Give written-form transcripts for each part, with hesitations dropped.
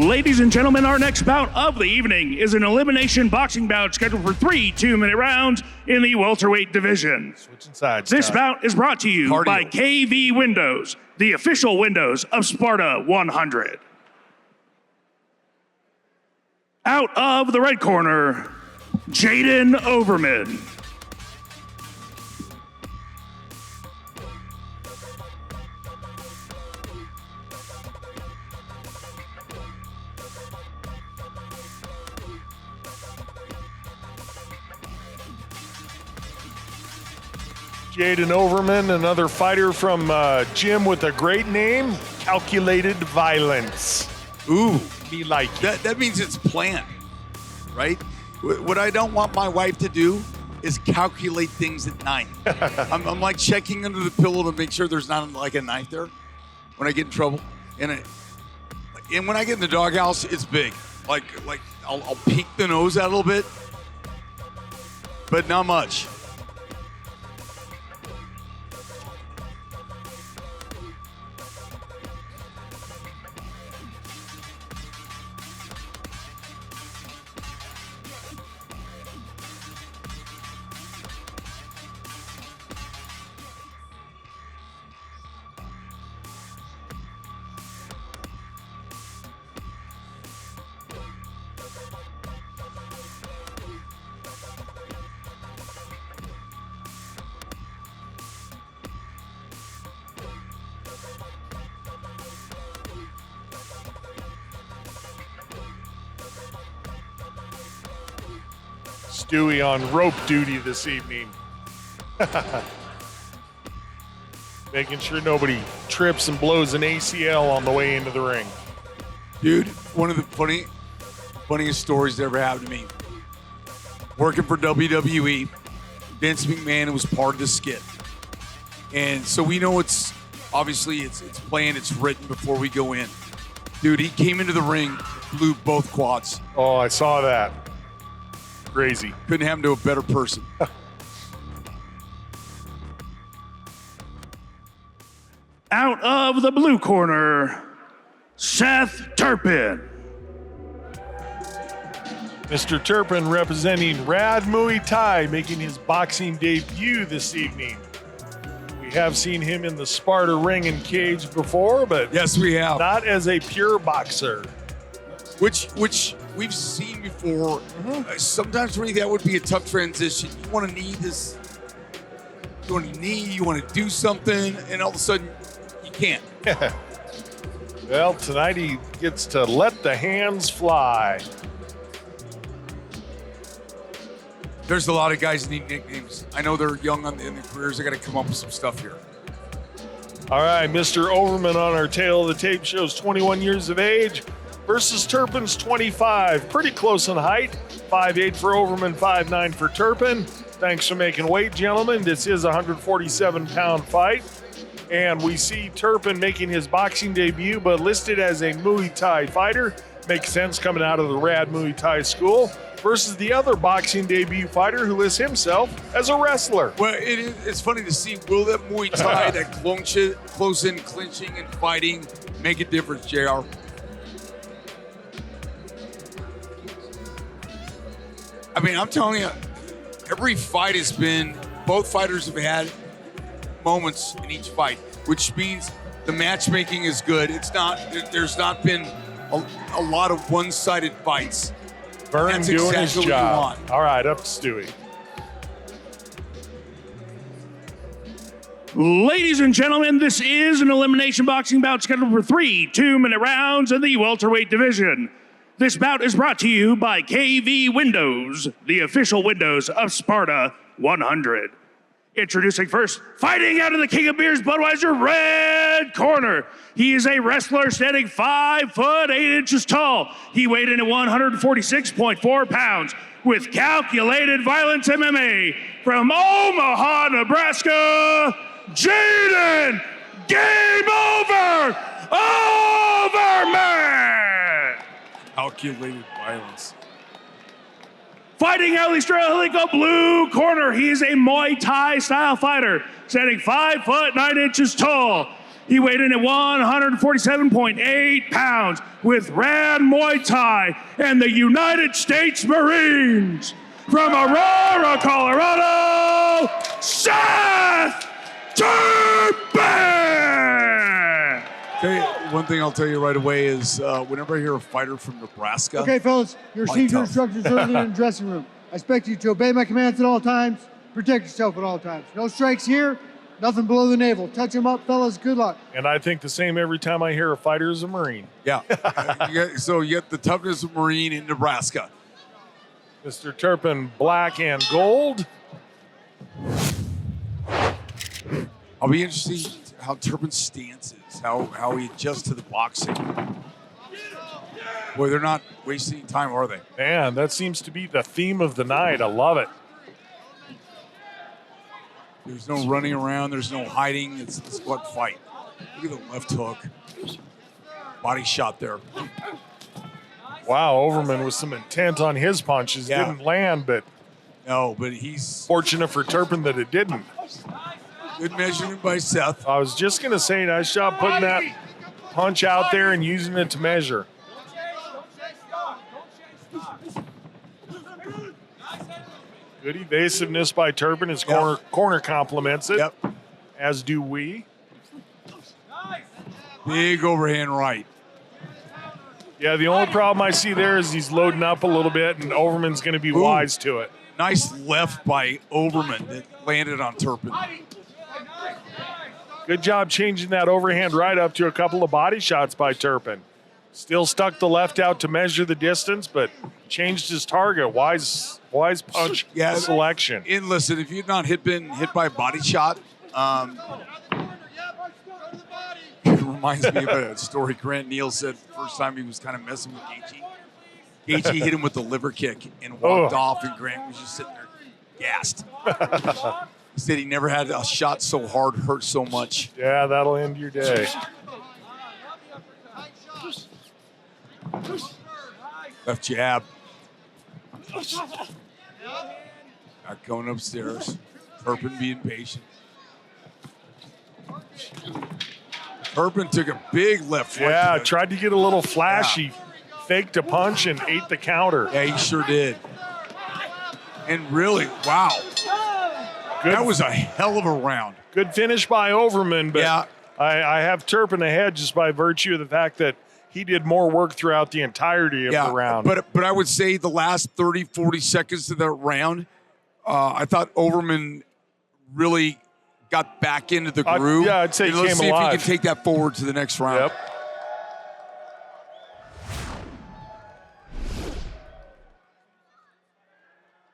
Ladies and gentlemen, our next bout of the evening is an elimination boxing bout scheduled for 3 2-minute rounds in the welterweight division. Switching sides. This bout is brought to you by KV Windows, the official windows of Sparta 100. Out of the red corner, Jaden Overman. Jaden Overman, another fighter from gym with a great name, Calculated Violence. Ooh, Me like it. that means it's planned, right? What I don't want my wife to do is calculate things at night. I'm like checking under the pillow to make sure there's not like a knife there when I get in trouble. And when I get in the doghouse, it's big. Like I'll peek the nose out a little bit, but not much. Stewie on rope duty this evening. Making sure nobody trips and blows an ACL on the way into the ring. Dude, one of the funniest stories that ever happened to me. Working for WWE, Vince McMahon was part of the skit. And so we know it's planned, it's written before we go in. Dude, he came into the ring, blew both quads. Oh, I saw that. Crazy. Couldn't happen to a better person. Out of the blue corner, Seth Turpin. Mr. Turpin representing Rad Muay Thai, making his boxing debut this evening. We have seen him in the Sparta ring and cage before, but Yes, we have. not as a pure boxer. Which we've seen before. Sometimes for me that would be a tough transition. You want to knee this, you want to knee, you want to do something, and all of a sudden you can't. Well, tonight he gets to let the hands fly. There's a lot of guys that need nicknames. I know they're young in their careers. They got to come up with some stuff here. All right, Mr. Overman on our tail of the tape shows 21 years of age versus Turpin's 25. Pretty close in height. 5'8" for Overman, 5'9" for Turpin. Thanks for making weight, gentlemen. This is a 147-pound fight. And we see Turpin making his boxing debut, but listed as a Muay Thai fighter. Makes sense coming out of the Rad Muay Thai school. Versus the other boxing debut fighter who lists himself as a wrestler. Well, it's funny to see, will that Muay Thai, that close-in clinching and fighting make a difference, JR? I mean, I'm telling you, every fight has been, both fighters have had moments in each fight, which means the matchmaking is good. There's not been a lot of one-sided fights. Vern That's doing exactly his what you job. want. All right, up to Stewie. Ladies and gentlemen, this is an elimination boxing bout scheduled for 3 2-minute rounds in the welterweight division. This bout is brought to you by KV Windows, the official windows of Sparta 100. Introducing first, fighting out of the King of Beers Budweiser red corner. He is a wrestler standing 5'8" tall. He weighed in at 146.4 pounds with Calculated Violence MMA from Omaha, Nebraska, Jaden Game Over Overman. Calculated Violence. Fighting out of the Australia blue corner, he is a Muay Thai style fighter, standing 5'9" tall. He weighed in at 147.8 pounds with Rad Muay Thai and the United States Marines. From Aurora, Colorado, Seth Turpin! One thing I'll tell you right away is whenever I hear a fighter from Nebraska. Okay, fellas, you received your instructions earlier in the dressing room. I expect you to obey my commands at all times, protect yourself at all times. No strikes here, nothing below the navel. Touch them up, fellas, good luck. And I think the same every time I hear a fighter is a Marine. Yeah. So you get the toughness of Marine in Nebraska. Mr. Turpin, black and gold. I'll be interested to see how Turpin's stance is, how he adjusts to the boxing. Boy, they're not wasting time, are they? Man, that seems to be the theme of the night. I love it. There's no running around. There's no hiding. It's a squat fight. Look at the left hook. Body shot there. Wow, Overman with some intent on his punches. Yeah. Didn't land, but No, but he's fortunate for Turpin that it didn't. good measurement by Seth. I was just going to say, nice job putting that punch out there and using it to measure. Good evasiveness by Turpin. His corner compliments it, Yep. as do we. Big overhand right. Yeah, the only problem I see there is he's loading up a little bit, and Overman's going to be wise to it. Nice left by Overman that landed on Turpin. Good job changing that overhand right up to a couple of body shots by Turpin. Still stuck the left out to measure the distance, but changed his target. Wise punch selection. And listen, if you've not been hit by a body shot, it reminds me of a story Grant Neal said the first time he was kind of messing with Gaethje. Gaethje hit him with the liver kick and walked off, and Grant was just sitting there gassed. He said he never had a shot so hard, hurt so much. Yeah, that'll end your day. Left jab. Not going upstairs. Turpin being patient. Turpin took a big left right. Yeah, tried to get a little flashy. Faked a punch and ate the counter. Yeah, he sure did. And really, wow. That was a hell of a round. Good finish by Overman, but Yeah. I have Turpin ahead just by virtue of the fact that he did more work throughout the entirety of the round. But I would say the last 30, 40 seconds of that round, I thought Overman really got back into the groove. Yeah, I'd say he let's came see alive. if he can take that forward to the next round. Yep.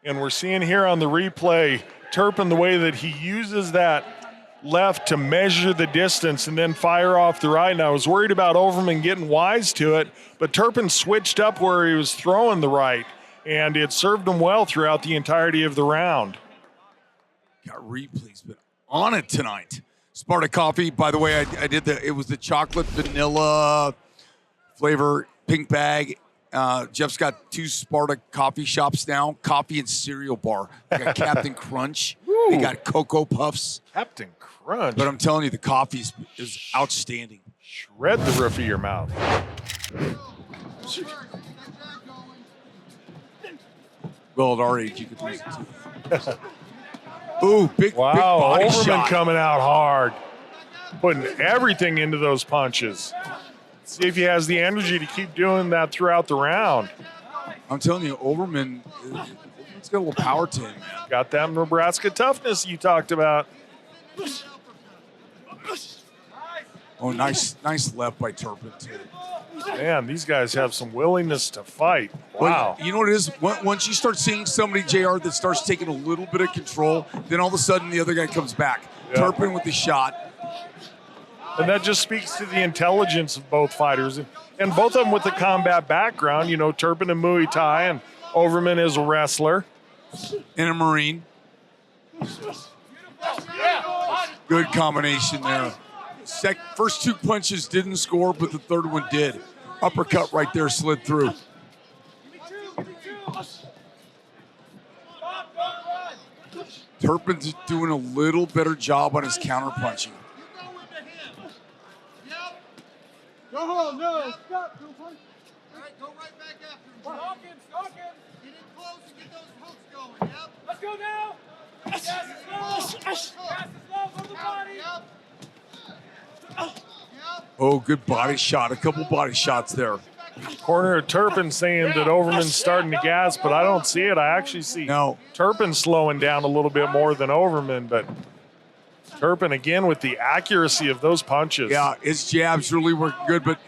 And we're seeing here on the replay, Turpin, the way that he uses that left to measure the distance and then fire off the right. And I was worried about Overman getting wise to it, but Turpin switched up where he was throwing the right, and it served him well throughout the entirety of the round. Got replays, but on it tonight. Sparta coffee, by the way, I did it was the chocolate vanilla flavor pink bag. Jeff's got 2 Sparta coffee shops now, coffee and cereal bar. They got Captain Crunch. They got Cocoa Puffs. Captain Crunch. But I'm telling you, the coffee is outstanding. Shred the roof of your mouth. Well, at our age, you could lose it too. Ooh, big Wow, body Overman shot. coming out hard. Putting everything into those punches. See if he has the energy to keep doing that throughout the round. I'm telling you, Overman's got a little power to him, man. Got that Nebraska toughness you talked about. Oh, nice left by Turpin, too. Man, these guys have some willingness to fight. Wow. Well, you know what it is? Once you start seeing somebody, JR, that starts taking a little bit of control, then all of a sudden the other guy comes back. Yeah. Turpin with the shot. And that just speaks to the intelligence of both fighters. And both of them with the combat background. You know, Turpin in Muay Thai and Overman is a wrestler. And a Marine. Good combination there. First 2 punches didn't score, but the third one did. Uppercut right there slid through. Turpin's doing a little better job on his counter punching. Oh, no. Stop. Don't punch. All right, go right back after him. Hawkins. Get in close and get those hooks going. Yep. Let's go now. Gas is slow. From the body. Yep. Oh, good body shot. A couple body shots there. Corner of Turpin saying that Overman's starting to gas, but I don't see it. I actually see Turpin slowing down a little bit more than Overman, but Turpin again with the accuracy of those punches. Yeah, his jabs really working good, but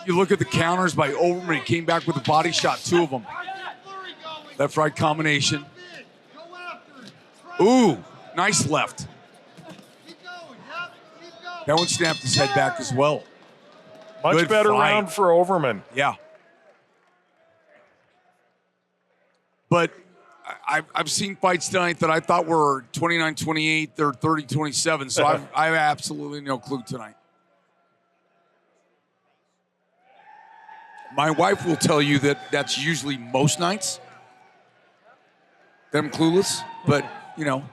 you look at the counters by Overman. He came back with a body shot, 2 of them. Left right combination. Ooh, nice left. That one snapped his head back as well. Much Good better fight. round for Overman. Yeah. But I've seen fights tonight that I thought were 29-28 or 30-27, so I have absolutely no clue tonight. My wife will tell you that that's usually most nights. Them clueless, but, you know.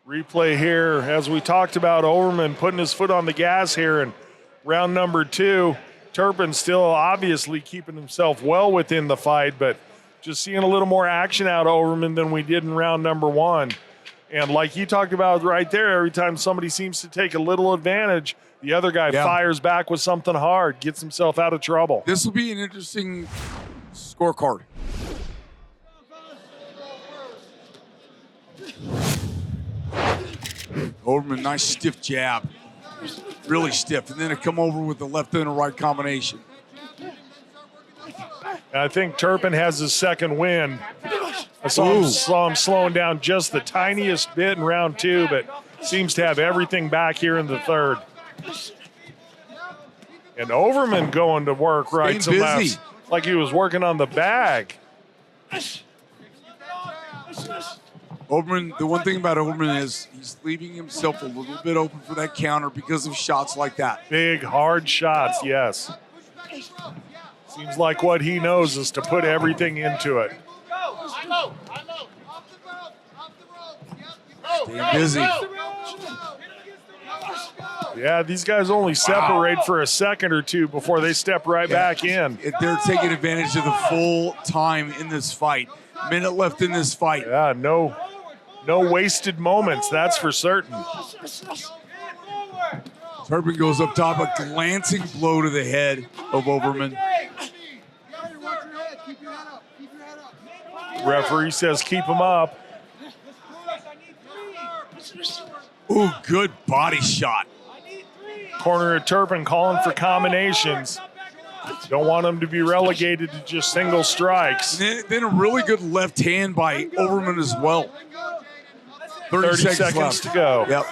Replay here, as we talked about, Overman putting his foot on the gas here in round number 2. Turpin still obviously keeping himself well within the fight, but just seeing a little more action out of Overman than we did in round number 1. And like you talked about right there, every time somebody seems to take a little advantage, the other guy fires back with something hard, gets himself out of trouble. This will be an interesting scorecard. Overman, nice stiff jab. Really stiff. And then it come over with the left and a right combination. I think Turpin has his second win. I saw him slowing down just the tiniest bit in round 2, but seems to have everything back here in the 3rd. And Overman going to work right to left, like he was working on the bag. Overman, the one thing about Overman is he's leaving himself a little bit open for that counter because of shots like that. Big, hard shots, yes. Seems like what he knows is to put everything into it. Staying busy. Yeah, these guys only separate for a second or two before they step right back in. They're taking advantage of the full time in this fight. Minute left in this fight. Yeah, no wasted moments, that's for certain. Turpin goes up top, a glancing blow to the head of Overman. Referee says keep him up. Ooh, good body shot. Corner of Turpin calling for combinations. Don't want him to be relegated to just single strikes. Then a really good left hand by Overman as well. 30 seconds to go. Yep.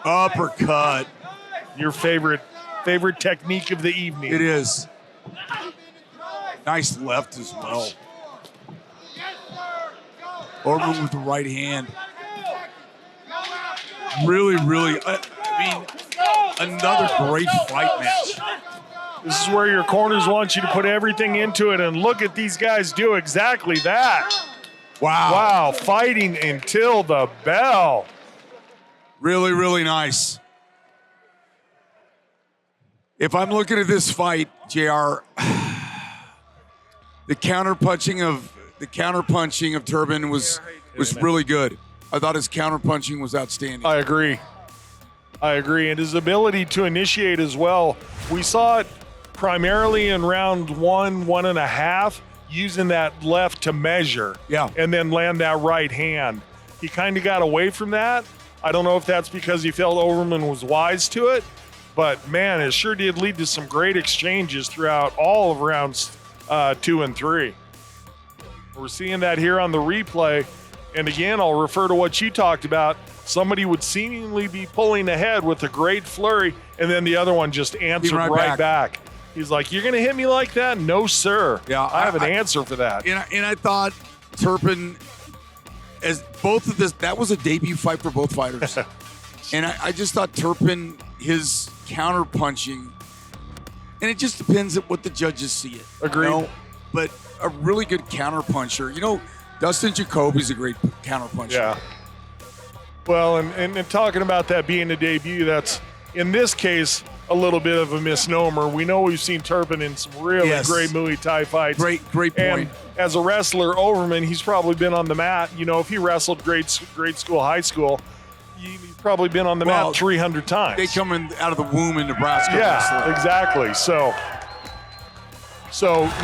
Uppercut. Your favorite technique of the evening. It is. Nice left as well. Overman with the right hand. Really, another great fight match. This is where your corners want you to put everything into it, and look at these guys do exactly that. Wow, fighting until the bell. Really nice. If I'm looking at this fight, JR, the counterpunching of Turpin was really good. I thought his counterpunching was outstanding. I agree. And his ability to initiate as well. We saw it primarily in round 1.5, using that left to measure. Yeah. And then land that right hand. He kind of got away from that. I don't know if that's because he felt Overman was wise to it, but man, it sure did lead to some great exchanges throughout all of rounds 2 and 3. We're seeing that here on the replay. And again, I'll refer to what you talked about. Somebody would seemingly be pulling ahead with a great flurry, and then the other one just answered right back. He's like, "You're going to hit me like that?" "No, sir." Yeah, I have an answer for that. And I thought Turpin, as both of this, that was a debut fight for both fighters. And I just thought Turpin, his counter punching And it just depends on what the judges see it. Agreed. But a really good counterpuncher. Dustin Jacoby's a great counterpuncher. Yeah. Well, and talking about that being a debut, that's, in this case, a little bit of a misnomer. We know we've seen Turpin in some really great Muay Thai fights. Great point. And as a wrestler, Overman, he's probably been on the mat. If he wrestled grade school, high school, he's probably been on the mat 300 times. They come in out of the womb in Nebraska. Yeah, wrestling. exactly. So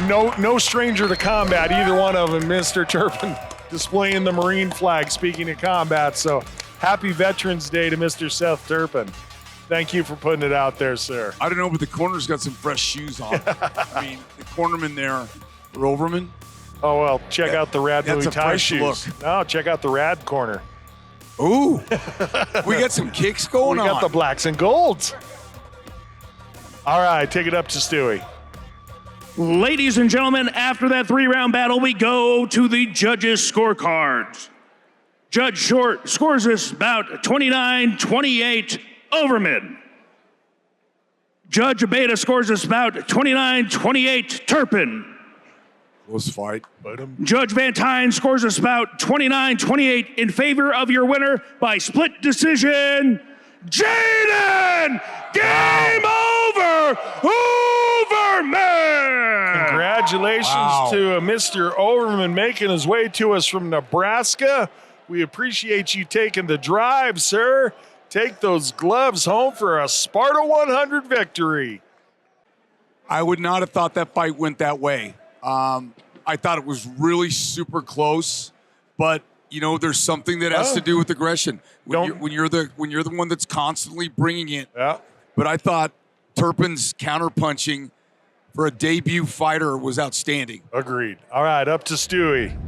no stranger to combat, either one of them. Mr. Turpin displaying the Marine flag, speaking of combat. So happy Veterans Day to Mr. Seth Turpin. Thank you for putting it out there, sir. I don't know, but the corner's got some fresh shoes on. I mean, the cornerman there for Overman. Oh, well, check out the Rad That's Muay a Thai fresh shoes. look. No, check out the Rad corner. Ooh, we got some kicks going on. We got the blacks and golds. All right, take it up to Stewie. Ladies and gentlemen, after that 3-round battle, we go to the judges' scorecards. Judge Short scores this bout 29-28 Overman. Judge Abeda scores this bout 29-28 Turpin. Close fight. Judge Van Tyne scores this bout 29-28 in favor of your winner by split decision, Jaden! Game over! Overman! Congratulations to Mr. Overman making his way to us from Nebraska. We appreciate you taking the drive, sir. Take those gloves home for a Sparta 100 victory. I would not have thought that fight went that way. I thought it was really super close, but there's something that has to do with aggression. When you're the one that's constantly bringing it. Yeah. But I thought Turpin's counterpunching for a debut fighter was outstanding. Agreed. All right, up to Stewie.